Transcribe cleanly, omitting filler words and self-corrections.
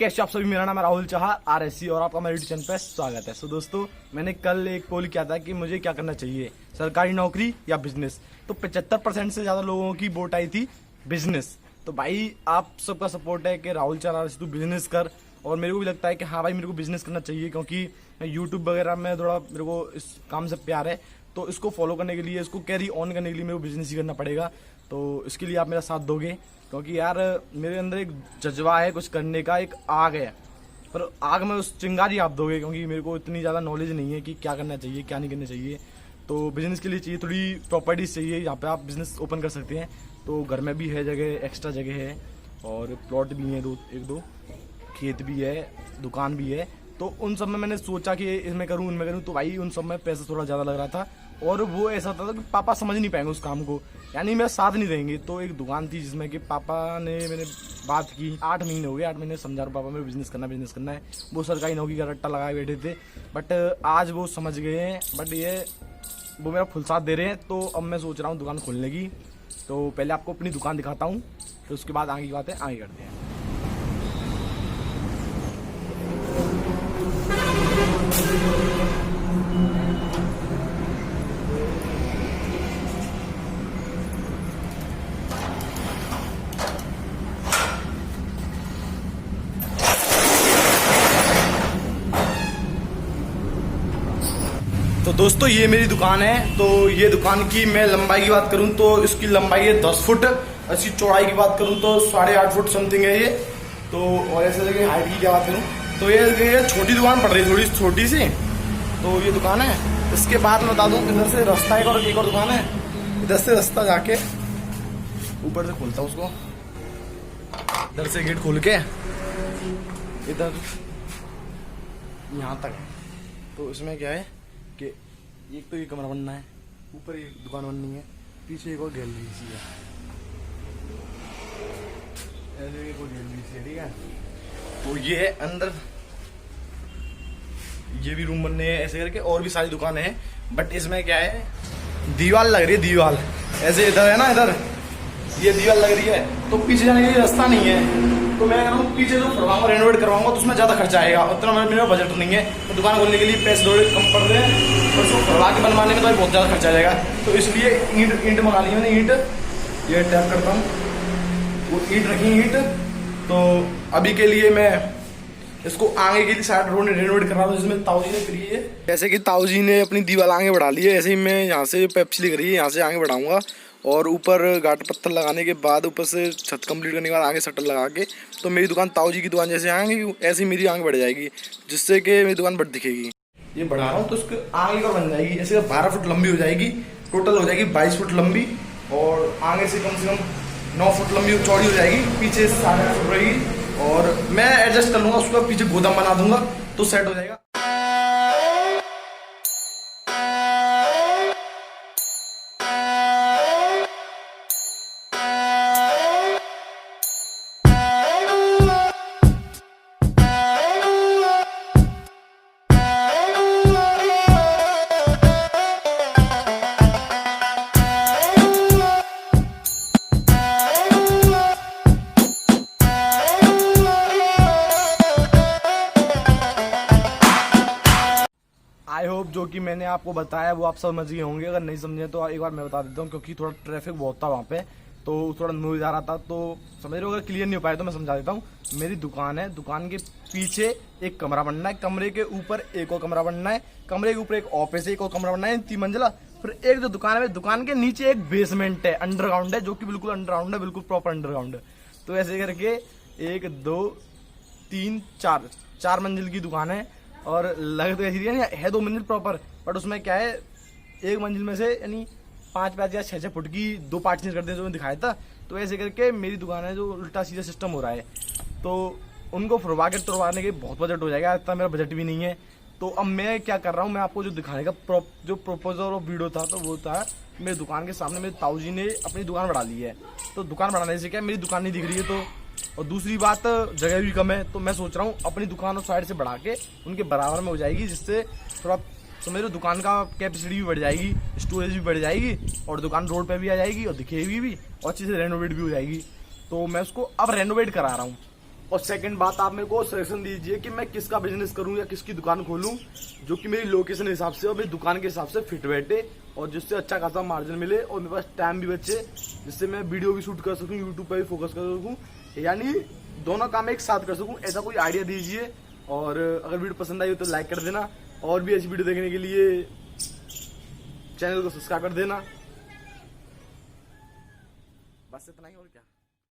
कैसे आप सभी, मेरा नाम है राहुल चाहा RSC और आपका मेरे चैनल पे स्वागत है। दोस्तों, मैंने कल एक पोल किया था कि मुझे क्या करना चाहिए, सरकारी नौकरी या बिजनेस। तो 75% से ज्यादा लोगों की वोट आई थी बिजनेस। तो भाई आप सबका सपोर्ट है कि राहुल चाहा RSC तू बिजनेस कर, और मेरे को भी लगता है कि हाँ भाई मेरे को बिजनेस करना चाहिए, क्योंकि यूट्यूब वगैरह में थोड़ा मेरे को इस काम से प्यार है। तो इसको फॉलो करने के लिए, इसको कैरी ऑन करने के लिए मेरे को बिजनेस ही करना पड़ेगा। तो इसके लिए आप मेरा साथ दोगे, क्योंकि यार मेरे अंदर एक जज्बा है कुछ करने का, एक आग है। पर आग में उस चिंगारी आप दोगे, क्योंकि मेरे को इतनी ज़्यादा नॉलेज नहीं है कि क्या करना चाहिए क्या नहीं करना चाहिए। तो बिजनेस के लिए चाहिए थोड़ी प्रॉपर्टीज चाहिए, यहाँ पे आप बिजनेस ओपन कर सकते हैं। तो घर में भी है जगह, एक्स्ट्रा जगह है, और प्लॉट भी है एक दो, खेत भी है, दुकान भी है। तो उन सब में मैंने सोचा कि इसमें करूँ उनमें करूँ। तो भाई उन सब में पैसा थोड़ा ज़्यादा लग रहा था, और वो ऐसा था कि पापा समझ नहीं पाएंगे उस काम को, यानी मेरा साथ नहीं देंगे। तो एक दुकान थी जिसमें कि पापा ने, मैंने बात की, 8 महीने हो गए, 8 महीने समझा रहा पापा मेरे बिजनेस करना है। वो सरकारी नौकरी का रट्टा लगाए बैठे थे, बट आज वो समझ गए हैं। बट ये वो मेरा फुल साथ दे रहे हैं। तो अब मैं सोच रहा हूँ दुकान खोलने की। तो पहले आपको अपनी दुकान दिखाता हूँ, तो उसके बाद आगे की बातें आगे करते हैं। तो दोस्तों, ये मेरी दुकान है। तो ये दुकान की मैं लंबाई की बात करूं तो इसकी लंबाई है 10 फुट। इसकी चौड़ाई की बात करूं तो 8.5 फुट समथिंग है ये। तो और ऐसे जगह हाइट की क्या बात करूं तो ये छोटी दुकान पड़ रही है, थोड़ी छोटी सी। तो ये दुकान है। इसके बाद मैं बता दूं, इधर से रास्ता एक और दुकान है। इधर से रास्ता जाके ऊपर से खोलता हूँ उसको, इधर से गेट खोल के इधर यहाँ तक है। तो इसमें क्या है कि एक तो ये कमरा बनना है, ऊपर एक दुकान बननी है, पीछे एक और गैलरी सी है, ऐसे एक और गैलरी सी है, ठीक है। तो ये है अंदर, ये भी रूम बनने हैं ऐसे करके, और भी सारी दुकानें हैं। बट इसमें क्या है, दीवार लग रही है, दीवार ऐसे इधर है ना, इधर ये दीवार लग रही है। तो पीछे जाने के लिए रास्ता नहीं है। तो मैं कह रहा हूँ पीछे जो फरवाऊंगा, रेनोवेट करवाऊंगा, तो उसमें ज़्यादा खर्चा आएगा, उतना मेरा बजट नहीं है। तो दुकान खोलने के लिए पैसे थोड़े कम पड़ रहे हैं, और उसको फरवा के बनवाने में तो बहुत ज़्यादा खर्चा आ जाएगा। तो इसलिए ईंट मंगा ली मैंने, ईंट ये टैप करता हूँ, वो ईंट रखी ईंट। तो अभी के लिए मैं इसको आगे के लिए साइड रोड रेनोवेट कर रहा हूँ, जिसमें ताऊ जी ने करी है। जैसे कि ताऊ जी ने अपनी दीवार आगे बढ़ा ली है, ऐसे ही मैं यहाँ से पेप्सी लिख रही है, यहाँ से आगे बढ़ाऊंगा। और ऊपर गाट पत्थर लगाने के बाद, ऊपर से छत कंप्लीट करने के बाद आगे शटर लगा के, तो मेरी दुकान ताऊ जी की दुकान जैसे आएंगी ऐसे ही मेरी आगे बढ़ जाएगी, जिससे कि मेरी दुकान बढ़ दिखेगी। ये बढ़ा रहा हूँ तो उसके आगे का बन जाएगी, ऐसे 12 फुट लंबी हो जाएगी, टोटल हो जाएगी 22 फुट लंबी, और आगे से कम 9 फुट लंबी चौड़ी हो जाएगी, पीछे 8.5 फुट रहेगी। और मैं एडजस्ट कर लूँगा, उसका पीछे गोदाम बना दूंगा तो सेट हो जाएगा। आई होप जो कि मैंने आपको बताया वो आप समझ गए होंगे। अगर नहीं समझे तो एक बार मैं बता देता हूँ, क्योंकि थोड़ा ट्रैफिक बहुत था वहाँ पे, तो थोड़ा नॉइज आ रहा था, तो समझ रहे हो। अगर क्लियर नहीं हो पाया तो मैं समझा देता हूँ। मेरी दुकान है, दुकान के पीछे एक कमरा बनना है, कमरे के ऊपर एक और कमरा बनना है, कमरे के ऊपर एक ऑफिस है, एक और कमरा बनना है, 3 मंजिला। फिर एक जो दुकान है, दुकान के नीचे एक बेसमेंट है, अंडरग्राउंड है, जो कि बिल्कुल अंडरग्राउंड है, बिल्कुल प्रॉपर अंडरग्राउंड है। तो ऐसे करके 1 2 3 4 मंजिल की दुकान है। और लगे तो ऐसी है 2 मंजिल प्रॉपर, बट उसमें क्या है, 1 मंजिल में से यानी 5 या 6 फुट की 2 पार्टीशन करते हैं, जो मैं दिखाया था। तो ऐसे करके मेरी दुकान है, जो उल्टा सीधा सिस्टम हो रहा है। तो उनको फुरवा के तोड़वाने के बहुत बजट हो जाएगा, इतना मेरा बजट भी नहीं है। तो अब मैं क्या कर रहा हूँ, मैं आपको जो दिखाने का जो प्रोपोजल और वीडियो था, तो वो था मेरी दुकान के सामने मेरे ताऊ जी ने अपनी दुकान बढ़ा ली है। तो दुकान बढ़ाने से क्या मेरी दुकान नहीं दिख रही है, तो और दूसरी बात जगह भी कम है। तो मैं सोच रहा हूँ अपनी दुकान और साइड से बढ़ा के उनके बराबर में हो जाएगी, जिससे थोड़ा समझ लो दुकान का कैपेसिटी भी बढ़ जाएगी, स्टोरेज भी बढ़ जाएगी, और दुकान रोड पे भी आ जाएगी और दिखेगी भी, और अच्छे से रेनोवेट भी हो जाएगी। तो मैं उसको अब रेनोवेट करा रहा हूँ। और सेकंड बात, आप मेरे को सजेशन दीजिए कि मैं किसका बिजनेस करूं या किसकी दुकान खोलूं जो कि मेरी लोकेशन हिसाब से और मेरी दुकान के हिसाब से फिट बैठे और जिससे अच्छा खासा मार्जिन मिले और मेरे पास टाइम भी बचे, जिससे मैं वीडियो भी शूट कर सकूं, यूट्यूब पर भी फोकस कर सकूं, यानी दोनों काम एक साथ कर सकूं। ऐसा कोई आइडिया दीजिए। और अगर वीडियो पसंद आई हो तो लाइक कर देना और भी ऐसी वीडियो देखने के लिए चैनल को सब्सक्राइब कर देना। बस इतना ही, और क्या।